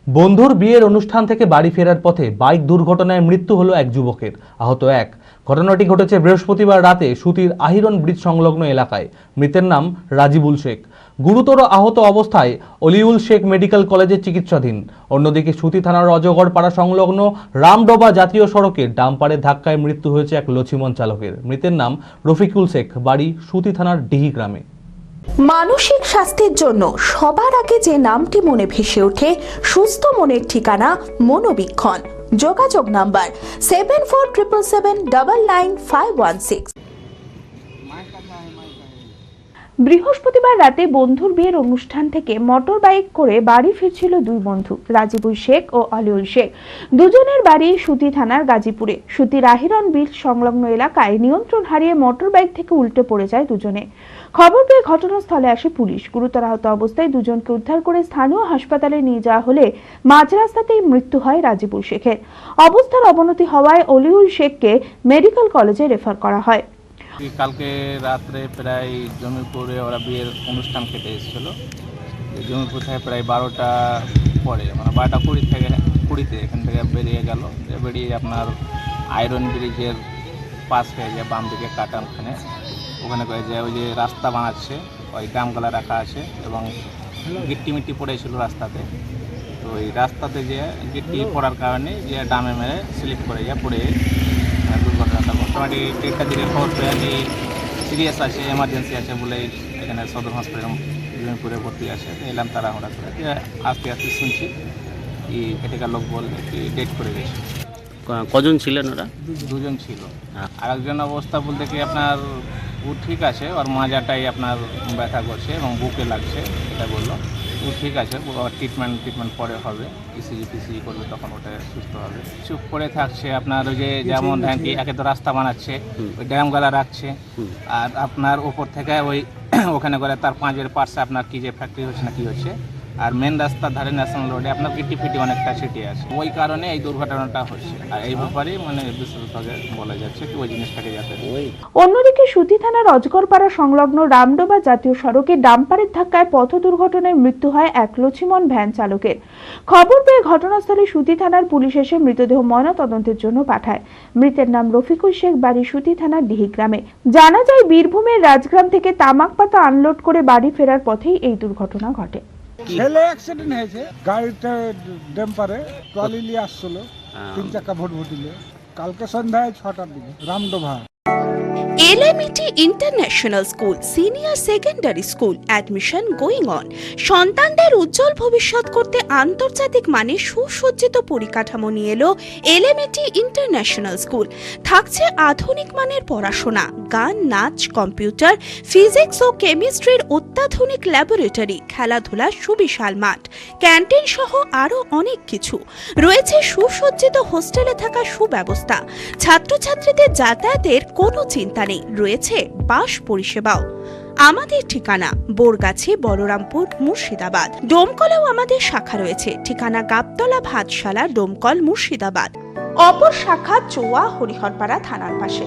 বন্ধুর বিয়ের অনুষ্ঠান থেকে বাড়ি ফেরার পথে বাইক দুর্ঘটনায় মৃত্যু হলো এক যুবকের, আহত এক। ঘটনাটি ঘটেছে বৃহস্পতিবার রাতে সুতির আহিরন ব্রিজ সংলগ্ন এলাকায়। মৃতের নাম রাজিবুল শেখ। গুরুতর আহত অবস্থায় অলিউল শেখ মেডিকেল কলেজে চিকিৎসাধীন। অন্যদিকে সুতি থানার অজগরপাড়া সংলগ্ন রামডোবা জাতীয় সড়কে ডাম্পারের ধাক্কায় মৃত্যু হয়েছে এক লছিমন চালকের। মৃতের নাম রফিকুল শেখ, বাড়ি সুতি থানার ডিহি গ্রামে। মানসিক স্বাস্থ্যের জন্য সবার আগে যে নামটি মনে ভেসে ওঠে, সুস্থ মনের ঠিকানা মনোবীক্ষণ। যোগাযোগ নাম্বার 7477799516। বৃহস্পতিবার রাতে বন্ধুর বিয়ের অনুষ্ঠান থেকে মোটর বাইক করে বাড়ি ফিরছিল দুই বন্ধু, রাজিবুল শেখ ও অলিউল শেখ। দুজনের বাড়ি সুতি থানার গাজীপুরে। সুতির আহিরন ব্রিজ সংলগ্ন এলাকায় নিয়ন্ত্রণ হারিয়ে মোটর বাইক থেকে উল্টে পড়ে যায় দুজনে। খবর পেয়ে ঘটনাস্থলে আসে পুলিশ। গুরুতর আহত অবস্থায় দুজনকে উদ্ধার করে স্থানীয় হাসপাতালে নিয়ে যাওয়া হলে মাঝ রাস্তাতেই মৃত্যু হয় রাজিবুল শেখের। অবস্থার অবনতি হওয়ায় অলিউল শেখকে মেডিকেল কলেজে রেফার করা হয়। কালকে রাত্রে প্রায় জমিপুরে ওরা বিয়ের অনুষ্ঠান খেতে এসেছিল। জমিপুর থেকে প্রায় 12টা পরে, মানে 12টা 20 এখান থেকে বেরিয়ে গেল। বেরিয়ে আপনার আয়রন ব্রিজের পাশ হয়ে যায় বাম দিকে কাটানখানে, ওখানে করে যে ওই যে রাস্তা বানাচ্ছে, ওই ড্রামগুলা রাখা আছে এবং গিট্টি মিট্টি পড়েছিল রাস্তাতে। তো ওই রাস্তাতে যে গিট্টি পড়ার কারণে যে ডামে মেরে স্লিপ করে যায়, পড়ে দুর্ঘটনাটা। মোটামুটি 1টার দিকে খবর পেয়ে যে সিরিয়াস আছে, এমার্জেন্সি আছে বলে এখানে সদর হসপিটাল জমিপুরে ভর্তি আছে। এলাম তাড়াহুড়া করে, আস্তে আস্তে শুনছি কি এটাকার লোক বলবে কি ডেট করে গেছে। কজন ছিলেন ওরা? দুজন ছিল। আর একজন অবস্থা বলতে কি আপনার ও ঠিক আছে, ওর মাজাটাই আপনার ব্যথা করছে এবং বুকে লাগছে, এটা বললো। ও ঠিক আছে, ট্রিটমেন্ট পরে হবে, ইসিজি করলে তখন ওটা সুস্থ হবে। চুপ করে থাকছে আপনার ওই যে যেমন ধ্যান কি একে তো রাস্তা বানাচ্ছে, ওই ড্যামগালা রাখছে, আর আপনার ওপর থেকে ওই ওখানে করে তার পাঁচের পাশে আপনার কি যে ফ্যাক্টরি হচ্ছে না কি হচ্ছে, আর মেন রাস্তার ধারে ন্যাশনাল রোডে আপনার গিট্টি ফিটি অনেকটা ছিটিয়ে আছে। ওই কারণে এই দুর্ঘটনাটা হচ্ছে। আর এই ব্যাপারে মানে বিশেষভাবে বলা যাচ্ছে কি ওই জিনিসটাকে যাতে। অন্যদিকে সুতি থানার অজগরপাড়া সংলগ্ন রামডোবা জাতীয় সড়কে ডাম্পারের ধাক্কায় পথ দুর্ঘটনায় মৃত্যু হয় এক লছিমন ভ্যান চালকের। খবর পেয়ে ঘটনাস্থলে সুতি থানার পুলিশ এসে মৃতদেহ ময়নাতদন্তের জন্য পাঠায়। মৃতের নাম রফিকুল শেখ, বাড়ি সুতি থানার ডিহি গ্রামে। জানা যায় বীরভূমের রাজগ্রাম থেকে তামাক পাতা আনলোড করে বাড়ি ফেরার পথেই এই দুর্ঘটনা ঘটে। ছেলে অ্যাক্সিডেন্ট হয়েছে, গাড়িটা ডেম্পারে ট্রলি নিয়ে আসছিল, 3 চাকা ভটভটিলে। কালকে সন্ধ্যায় 6টার দিকে রামডোভা। LMET international school senior secondary school admission going on. সন্তানদের উজ্জ্বল ভবিষ্যৎ করতে আন্তর্জাতিক মানের সুসজ্জিত পরিকাঠামো নিয়ে এলো এলএমইটি ইন্টারন্যাশনাল স্কুল। থাকছে আধুনিক মানের পড়াশোনা, গান, নাচ, কম্পিউটার, ফিজিক্স ও কেমিস্ট্রির অত্যাধুনিক ল্যাবরেটরি, খেলাধুলার সুবিশাল মাঠ, ক্যান্টিন সহ আরও অনেক কিছু। রয়েছে সুসজ্জিত হোস্টেলে থাকা সুব্যবস্থা। ছাত্রছাত্রীদের যাতায়াতের কোনো চিন্তা নেই, রয়েছে বাস পরিষেবাও। আমাদের ঠিকানা বোরগাছি, বলরামপুর, মুর্শিদাবাদ। ডোমকলেও আমাদের শাখা রয়েছে, ঠিকানা গাবতলা ভাতশালা, ডোমকল, মুর্শিদাবাদ। অপর শাখা চোয়া, হরিহরপাড়া থানার পাশে।